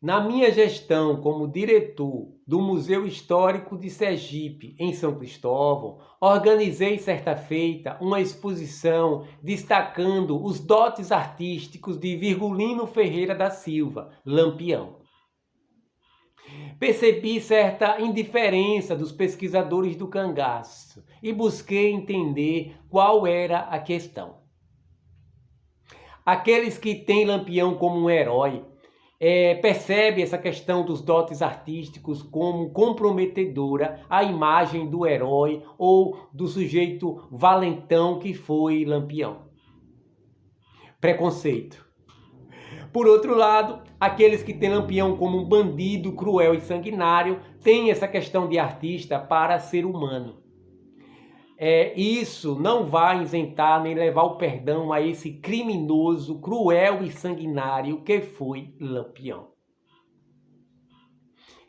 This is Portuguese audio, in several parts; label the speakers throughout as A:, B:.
A: Na minha gestão como diretor do Museu Histórico de Sergipe, em São Cristóvão, organizei certa feita uma exposição destacando os dotes artísticos de Virgulino Ferreira da Silva, Lampião. Percebi certa indiferença dos pesquisadores do cangaço e busquei entender qual era a questão. Aqueles que têm Lampião como um herói percebe essa questão dos dotes artísticos como comprometedora à imagem do herói ou do sujeito valentão que foi Lampião. Preconceito. Por outro lado, aqueles que têm Lampião como um bandido cruel e sanguinário têm essa questão de artista para ser humano. Isso não vai isentar nem levar o perdão a esse criminoso, cruel e sanguinário que foi Lampião.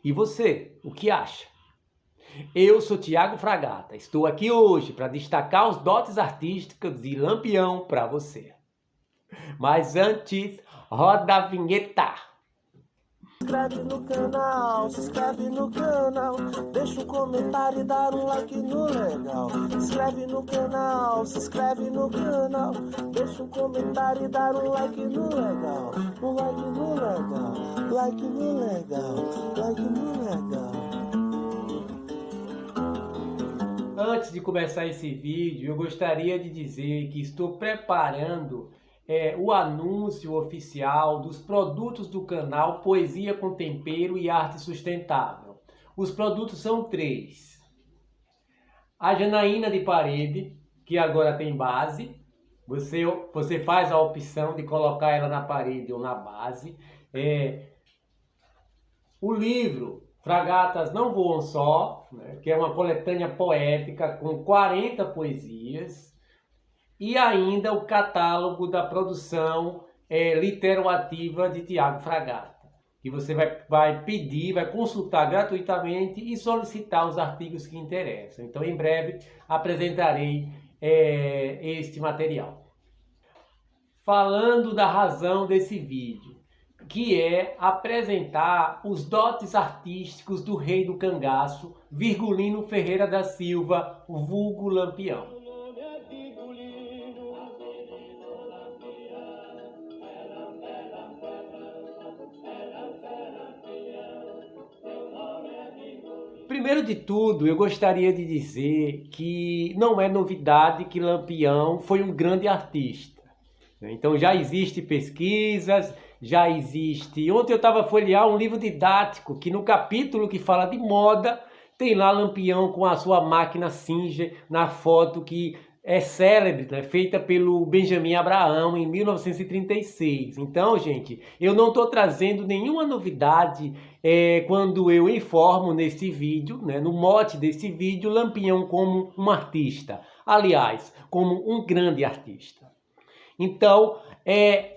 A: E você, o que acha? Eu sou Tiago Fragata, estou aqui hoje para destacar os dotes artísticos de Lampião para você. Mas antes, roda a vinheta!
B: Se inscreve no canal, deixa um comentário e dá um like no legal. Se inscreve no canal, deixa um comentário e dá um like no legal. Um like no legal, like no legal, like no legal.
A: Antes de começar esse vídeo, eu gostaria de dizer que estou preparando o anúncio oficial dos produtos do canal Poesia com Tempero e Arte Sustentável. Os produtos são 3. A Janaína de parede, que agora tem base. Você faz a opção de colocar ela na parede ou na base. O livro Fragatas Não Voam Só, né, que é uma coletânea poética com 40 poesias. E ainda o catálogo da produção literativa de Tiago Fragata, que você vai pedir, vai consultar gratuitamente e solicitar os artigos que interessam. Então, em breve, apresentarei este material. Falando da razão desse vídeo, que é apresentar os dotes artísticos do rei do cangaço, Virgulino Ferreira da Silva, vulgo Lampião. Primeiro de tudo, eu gostaria de dizer que não é novidade que Lampião foi um grande artista. Então já existe pesquisas, já existe... Ontem eu estava a folhear um livro didático que no capítulo que fala de moda, tem lá Lampião com a sua máquina Singer na foto que é célebre, né? Feita pelo Benjamin Abraham em 1936. Então, gente, eu não estou trazendo nenhuma novidade quando eu informo neste vídeo, né, no mote deste vídeo, Lampião como um artista. Aliás, como um grande artista. Então,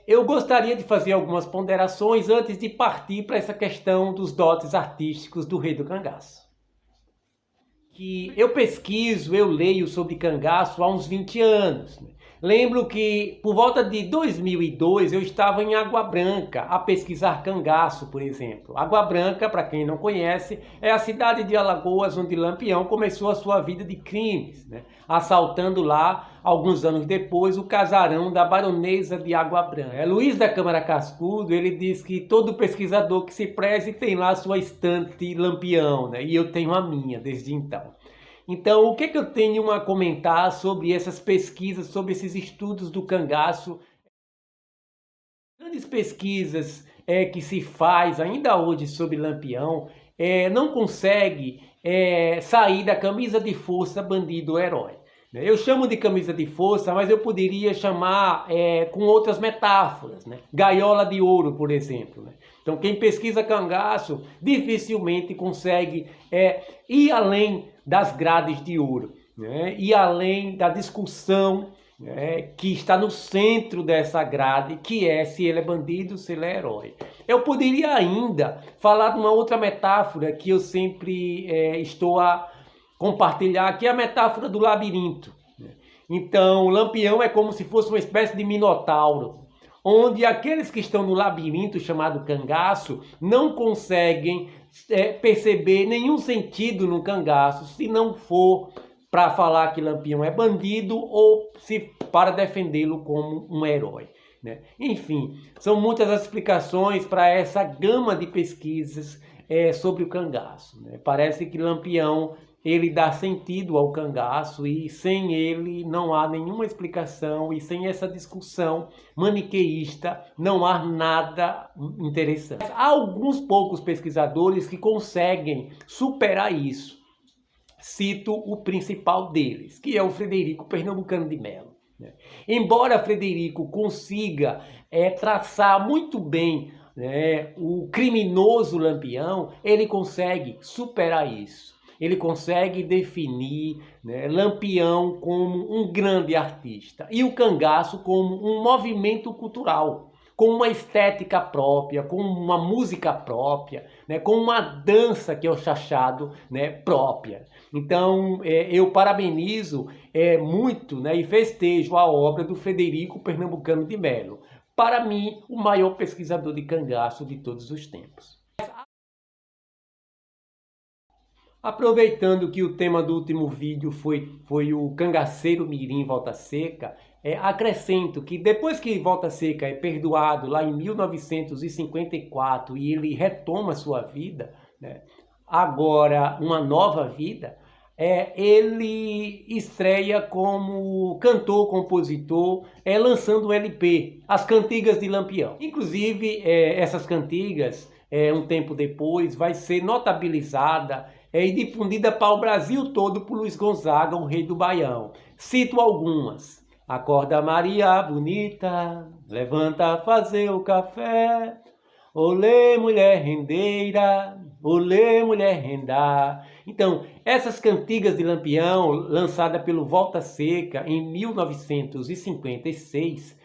A: eu gostaria de fazer algumas ponderações antes de partir para essa questão dos dotes artísticos do rei do cangaço. Que eu pesquiso, eu leio sobre cangaço há uns 20 anos. Lembro que por volta de 2002 eu estava em Água Branca a pesquisar cangaço, por exemplo. Água Branca, para quem não conhece, é a cidade de Alagoas onde Lampião começou a sua vida de crimes, né? Assaltando lá, alguns anos depois, o casarão da baronesa de Água Branca. Luiz da Câmara Cascudo, ele diz que todo pesquisador que se preze tem lá sua estante Lampião, né? E eu tenho a minha desde então. Então, o que eu tenho a comentar sobre essas pesquisas, sobre esses estudos do cangaço? Grandes pesquisas que se faz ainda hoje sobre Lampião não consegue sair da camisa de força bandido-herói. Eu chamo de camisa de força, mas eu poderia chamar com outras metáforas, né? Gaiola de ouro, por exemplo, né? Então, quem pesquisa cangaço dificilmente consegue ir além das grades de ouro, né? E além da discussão que está no centro dessa grade, que é se ele é bandido, se ele é herói. Eu poderia ainda falar de uma outra metáfora que eu sempre estou a compartilhar, que é a metáfora do labirinto. Então, Lampião é como se fosse uma espécie de minotauro, onde aqueles que estão no labirinto chamado cangaço não conseguem perceber nenhum sentido no cangaço, se não for para falar que Lampião é bandido ou se para defendê-lo como um herói, né? Enfim, são muitas as explicações para essa gama de pesquisas sobre o cangaço, né? Parece que Lampião ele dá sentido ao cangaço e sem ele não há nenhuma explicação e sem essa discussão maniqueísta não há nada interessante. Há alguns poucos pesquisadores que conseguem superar isso. Cito o principal deles, que é o Frederico Pernambucano de Melo. Embora Frederico consiga traçar muito bem, né, o criminoso Lampião, ele consegue superar isso. Ele consegue definir, né, Lampião como um grande artista e o cangaço como um movimento cultural, com uma estética própria, com uma música própria, né, com uma dança que é o chachado, né, própria. Então eu parabenizo muito, né, e festejo a obra do Frederico Pernambucano de Melo. Para mim, o maior pesquisador de cangaço de todos os tempos. Aproveitando que o tema do último vídeo foi o cangaceiro mirim Volta Seca, acrescento que depois que Volta Seca é perdoado lá em 1954 e ele retoma sua vida, né, agora uma nova vida, ele estreia como cantor, compositor, lançando um LP, As Cantigas de Lampião. Inclusive, essas cantigas, um tempo depois, vai ser notabilizada e difundida para o Brasil todo por Luiz Gonzaga, o rei do Baião. Cito algumas. Acorda Maria bonita, levanta a fazer o café. Olê mulher rendeira, olê mulher rendar. Então, essas cantigas de Lampião, lançada pelo Volta Seca em 1956,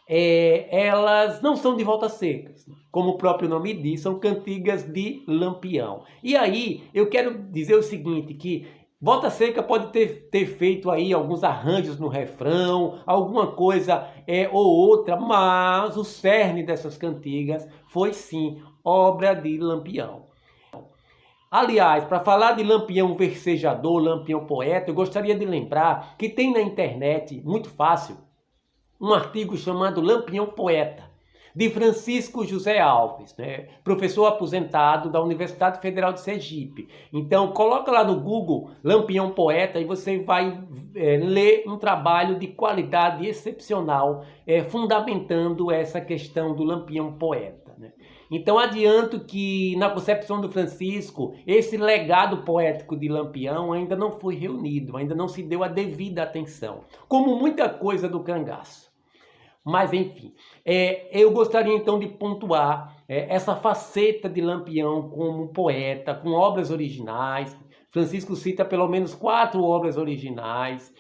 A: elas não são de Volta Seca, como o próprio nome diz, são cantigas de Lampião. E aí, eu quero dizer o seguinte, que Volta Seca pode ter feito aí alguns arranjos no refrão, alguma coisa ou outra, mas o cerne dessas cantigas foi sim obra de Lampião. Aliás, para falar de Lampião versejador, Lampião poeta, eu gostaria de lembrar que tem na internet, muito fácil, um artigo chamado Lampião Poeta, de Francisco José Alves, né? Professor aposentado da Universidade Federal de Sergipe. Então, coloca lá no Google Lampião Poeta e você vai ler um trabalho de qualidade excepcional, fundamentando essa questão do Lampião Poeta, né? Então, adianto que, na concepção do Francisco, esse legado poético de Lampião ainda não foi reunido, ainda não se deu a devida atenção, como muita coisa do cangaço. Mas, enfim, eu gostaria então de pontuar essa faceta de Lampião como poeta, com obras originais. Francisco cita pelo menos 4 obras originais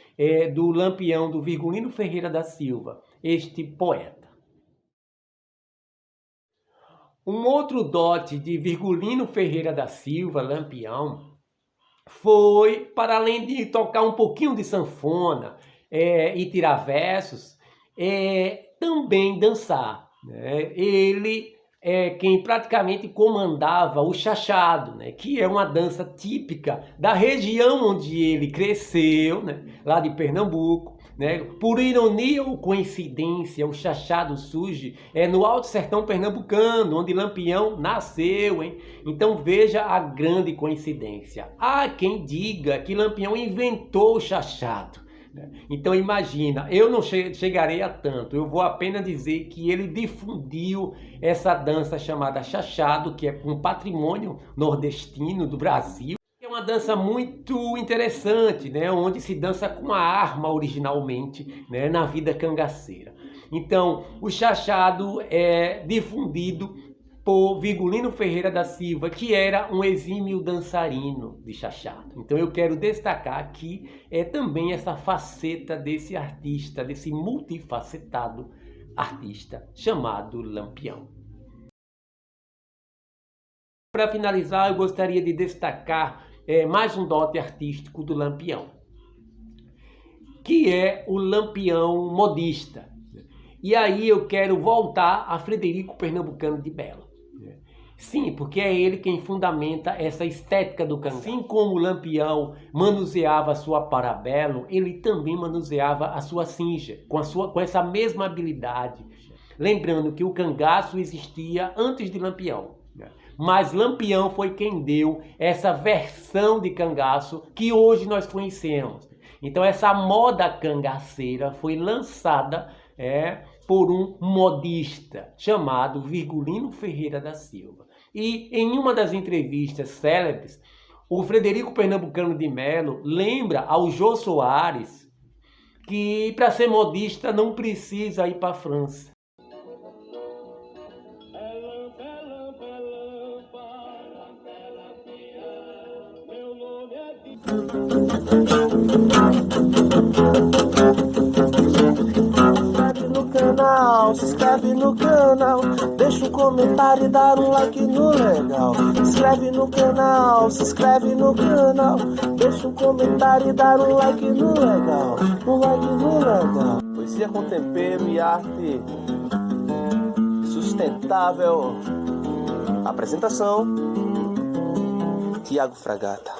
A: do Lampião, do Virgulino Ferreira da Silva, este poeta. Um outro dote de Virgulino Ferreira da Silva, Lampião, foi, para além de tocar um pouquinho de sanfona e tirar versos, também dançar, né? Ele é quem praticamente comandava o chachado, né? Que é uma dança típica da região onde ele cresceu, né? Lá de Pernambuco, né? Por ironia ou coincidência, o chachado surge no Alto Sertão Pernambucano, onde Lampião nasceu, hein? Então veja a grande coincidência. Há quem diga que Lampião inventou o chachado. Então imagina, eu não chegarei a tanto, eu vou apenas dizer que ele difundiu essa dança chamada chachado, que é um patrimônio nordestino do Brasil. É uma dança muito interessante, né? Onde se dança com a arma originalmente, né? Na vida cangaceira. Então o chachado é difundido por Virgulino Ferreira da Silva, que era um exímio dançarino de chachado. Então eu quero destacar aqui também essa faceta desse artista, desse multifacetado artista chamado Lampião. Para finalizar, eu gostaria de destacar mais um dote artístico do Lampião, que é o Lampião modista. E aí eu quero voltar a Frederico Pernambucano de Melo. Sim, porque é ele quem fundamenta essa estética do cangaço. Assim como o Lampião manuseava a sua parabelo, ele também manuseava a sua sinja, com essa mesma habilidade. Lembrando que o cangaço existia antes de Lampião. Mas Lampião foi quem deu essa versão de cangaço que hoje nós conhecemos. Então essa moda cangaceira foi lançada por um modista chamado Virgulino Ferreira da Silva. E em uma das entrevistas célebres, o Frederico Pernambucano de Melo lembra ao Jô Soares que para ser modista não precisa ir para a França.
B: Se inscreve no canal, deixa um comentário e dar um like no legal. Se inscreve no canal, se inscreve no canal, deixa um comentário e dar um like no legal. Um like no legal. Poesia com tempero e arte sustentável. Apresentação: Tiago Fragata.